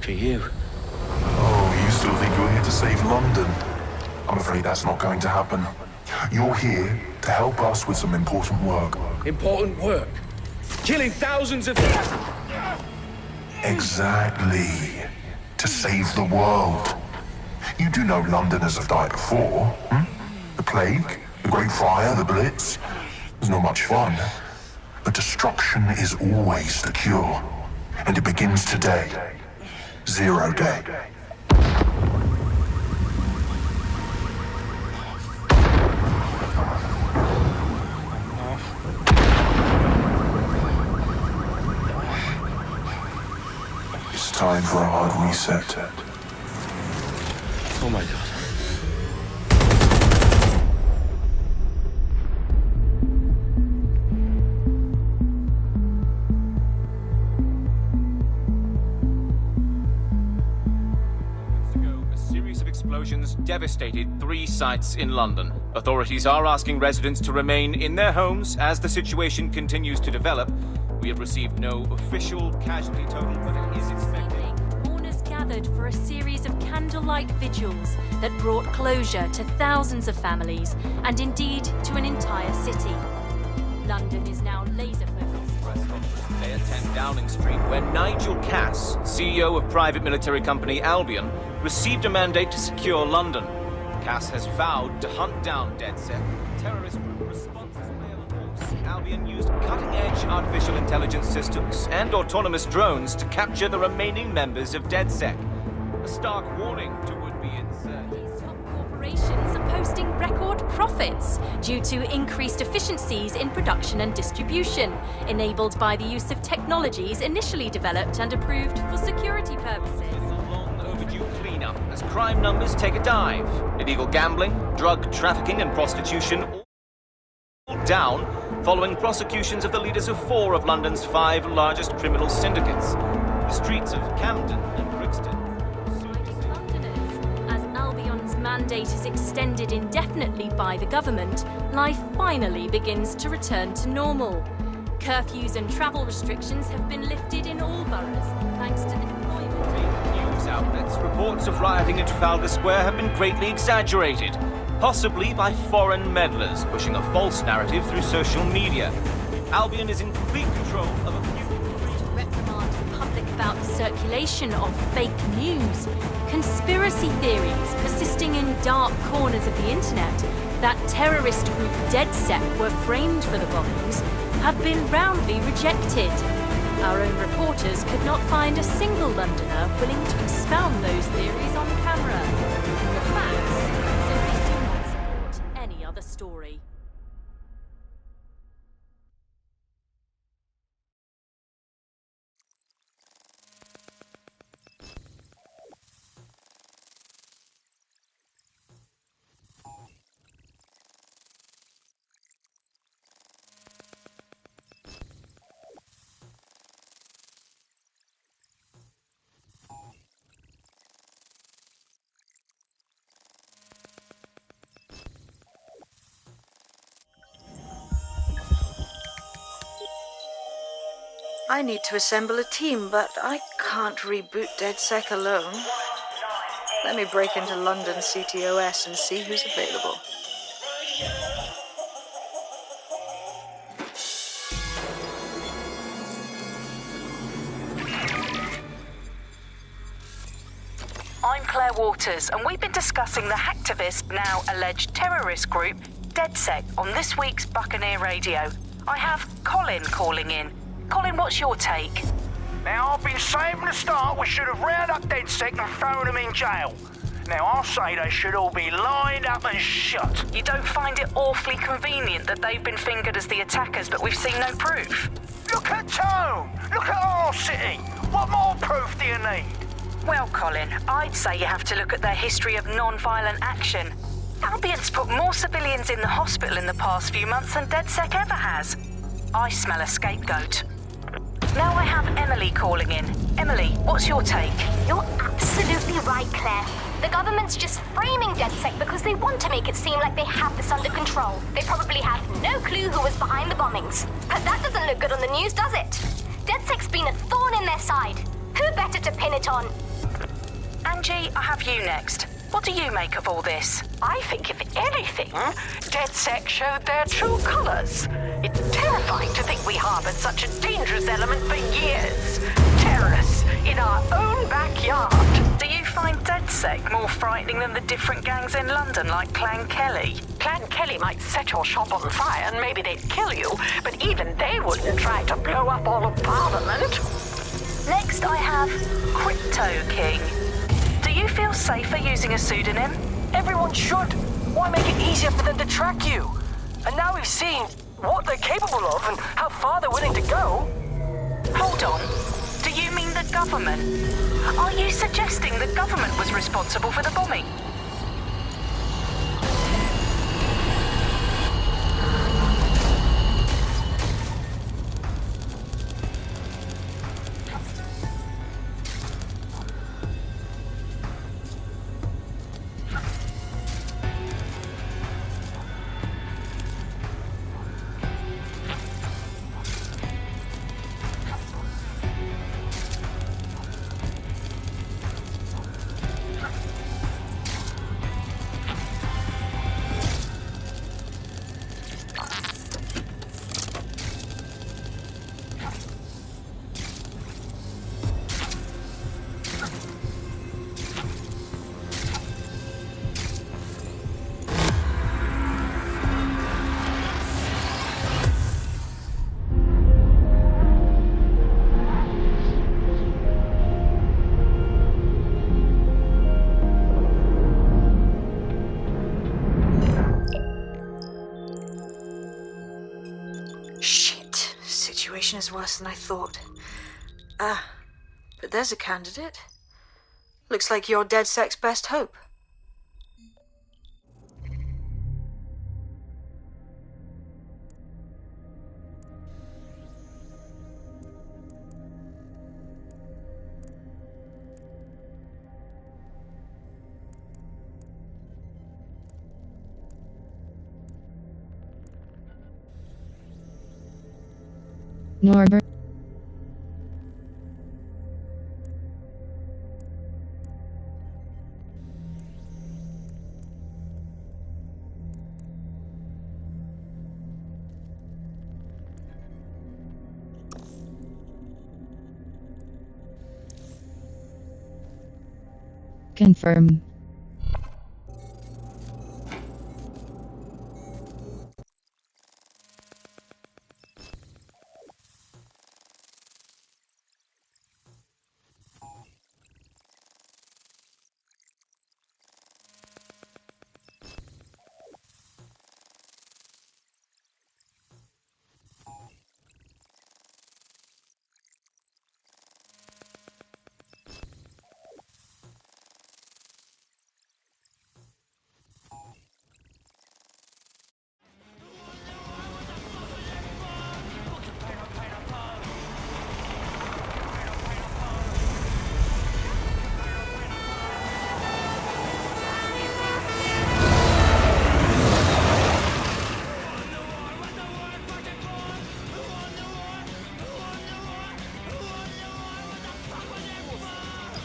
Look at you. Oh, you still think you're here to save London? I'm afraid that's not going to happen. You're here to help us with some important work. Important work. Killing thousands of... Exactly. To save the world. You do know Londoners have died before, hmm? The Plague, the Great Fire, the Blitz. It's not much fun. But destruction is always the cure. And it begins today. Zero Day. It's time for a hard reset. Oh my God. Explosions devastated 3 sites in London. Authorities are asking residents to remain in their homes as the situation continues to develop. We have received no official casualty total, but it is expected. Mourners gathered for a series of candlelight vigils that brought closure to thousands of families and indeed to an entire city. London is now laser-focused. Press conference today at 10 Downing Street, where Nigel Cass, CEO of private military company Albion, received a mandate to secure London. Cass has vowed to hunt down DedSec. Terrorist group responses play on force. Albion used cutting-edge artificial intelligence systems and autonomous drones to capture the remaining members of DedSec. A stark warning to would-be insurgents. These top corporations are posting record profits due to increased efficiencies in production and distribution, enabled by the use of technologies initially developed and approved for security purposes. Cleanup as crime numbers take a dive. Illegal gambling, drug trafficking and prostitution all down following prosecutions of the leaders of 4 of London's 5 largest criminal syndicates. The streets of Camden and Brixton. Londoners, as Albion's mandate is extended indefinitely by the government, life finally begins to return to normal. Curfews and travel restrictions have been lifted in all boroughs thanks to the deployment. Outlets, reports of rioting in Trafalgar Square have been greatly exaggerated, possibly by foreign meddlers pushing a false narrative through social media. Albion is in complete control of a few... To reprimand the public about the circulation of fake news, conspiracy theories persisting in dark corners of the internet that terrorist group DedSec were framed for the bombings have been roundly rejected. Our own reporters could not find a single Londoner willing to expound those theories on camera. The facts simply do not support any other story. I need to assemble a team, but I can't reboot DedSec alone. Let me break into London CTOS and see who's available. I'm Claire Waters, and we've been discussing the hacktivist, now alleged terrorist group, DedSec, on this week's Buccaneer Radio. I have Colin calling in. Colin, what's your take? Now, I've been saying from the start we should have rounded up DedSec and thrown them in jail. Now, I'll say they should all be lined up and shot. You don't find it awfully convenient that they've been fingered as the attackers, but we've seen no proof? Look at Tone! Look at our city! What more proof do you need? Well, Colin, I'd say you have to look at their history of non-violent action. Albion's put more civilians in the hospital in the past few months than DedSec ever has. I smell a scapegoat. Now I have Emily calling in. Emily, what's your take? You're absolutely right, Claire. The government's just framing DedSec because they want to make it seem like they have this under control. They probably have no clue who was behind the bombings. But that doesn't look good on the news, does it? DedSec's been a thorn in their side. Who better to pin it on? Angie, I have you next. What do you make of all this? I think, if anything, DedSec showed their true colors. It's terrifying to think we harbored such a dangerous element for years. Terrorists in our own backyard. Do you find DedSec more frightening than the different gangs in London, like Clan Kelly? Clan Kelly might set your shop on fire and maybe they'd kill you, but even they wouldn't try to blow up all of Parliament. Next, I have Crypto King. Do you feel safer using a pseudonym? Everyone should. Why make it easier for them to track you? And now we've seen what they're capable of and how far they're willing to go. Hold on. Do you mean the government? Are you suggesting the government was responsible for the bombing? Is worse than I thought. But there's a candidate. Looks like you're DedSec's best hope. Norbert. Confirm.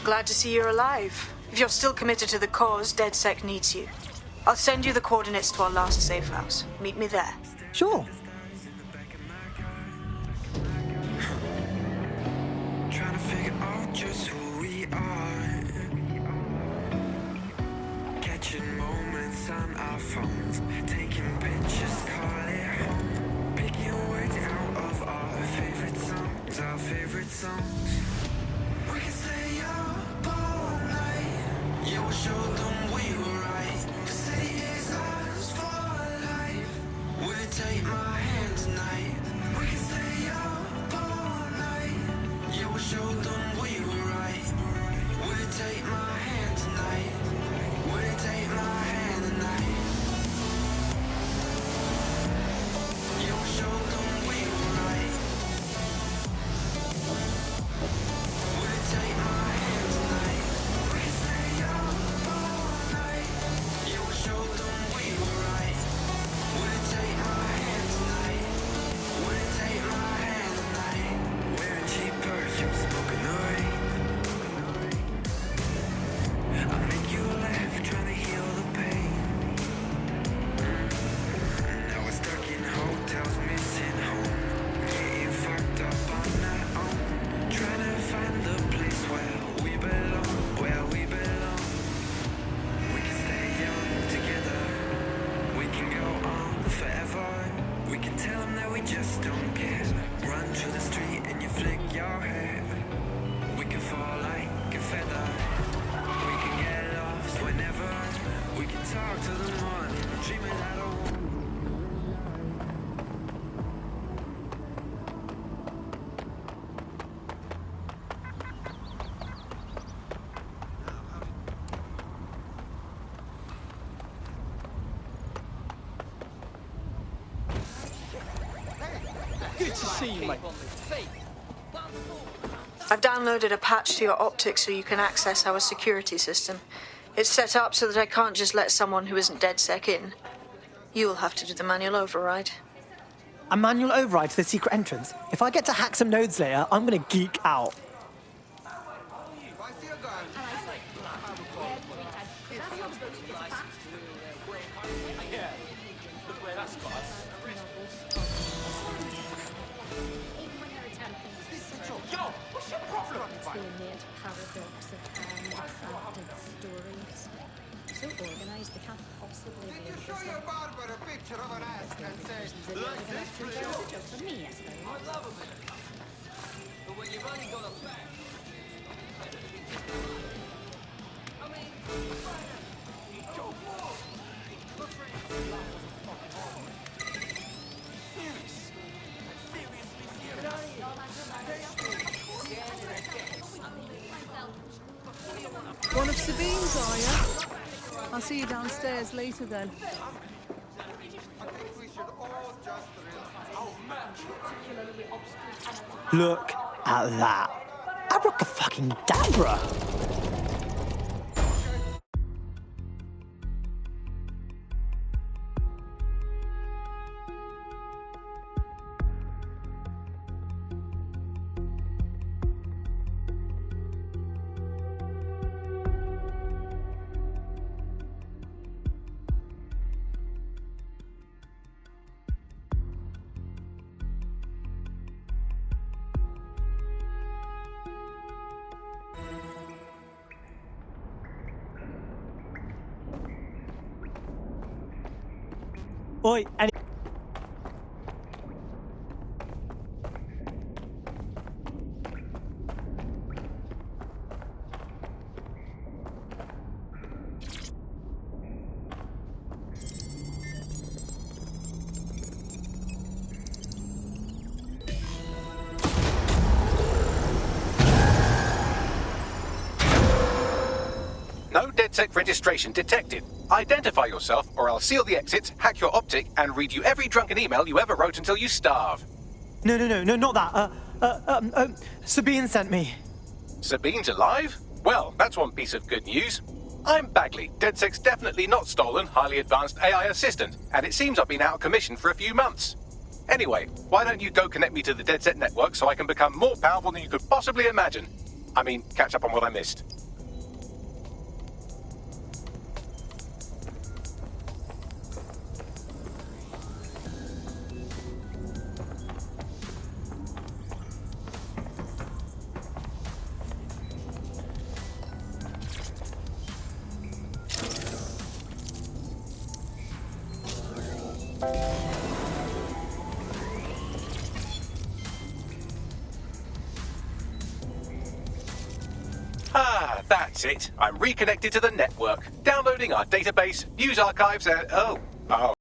Glad to see you're alive. If you're still committed to the cause, DedSec needs you. I'll send you the coordinates to our last safe house. Meet me there. Sure. Trying to figure out just who we are. Catching moments on our phones. Taking pictures, call it home. Picking words out of our favorite songs. Our favorite songs. We can stay up all night. Yeah, we'll show them we were right. To say it's ours for life. Will you take my hand tonight? We can stay up all night. Yeah, we'll show them we were right. Will you take my hand tonight? Will you take my hand tonight? Yeah, we'll show them we were right. Will you take my hand tonight? We can stay up all Good to see you, mate. I've downloaded a patch to your optics so you can access our security system. It's set up so that I can't just let someone who isn't DedSec in. You'll have to do the manual override. A manual override to the secret entrance? If I get to hack some nodes later, I'm gonna geek out. So organized they can't possibly be in Show your barber a picture of an ass and say, like this for me, yes, I'd love a bit. But when you've only got a back. I mean, One of Sabine's, are you? I'll see you downstairs later then. Look at that. Abracadabra! Oi, any... No DedSec registration detected. Identify yourself, or I'll seal the exits, hack your optic, and read you every drunken email you ever wrote until you starve. No, not that. Sabine sent me. Sabine's alive? Well, that's one piece of good news. I'm Bagley, DedSec's definitely not stolen, highly advanced AI assistant, and it seems I've been out of commission for a few months. Anyway, why don't you go connect me to the DedSec network so I can become more powerful than you could possibly imagine? I mean, catch up on what I missed. Ah, that's it. I'm reconnected to the network, downloading our database, news archives, and... Oh.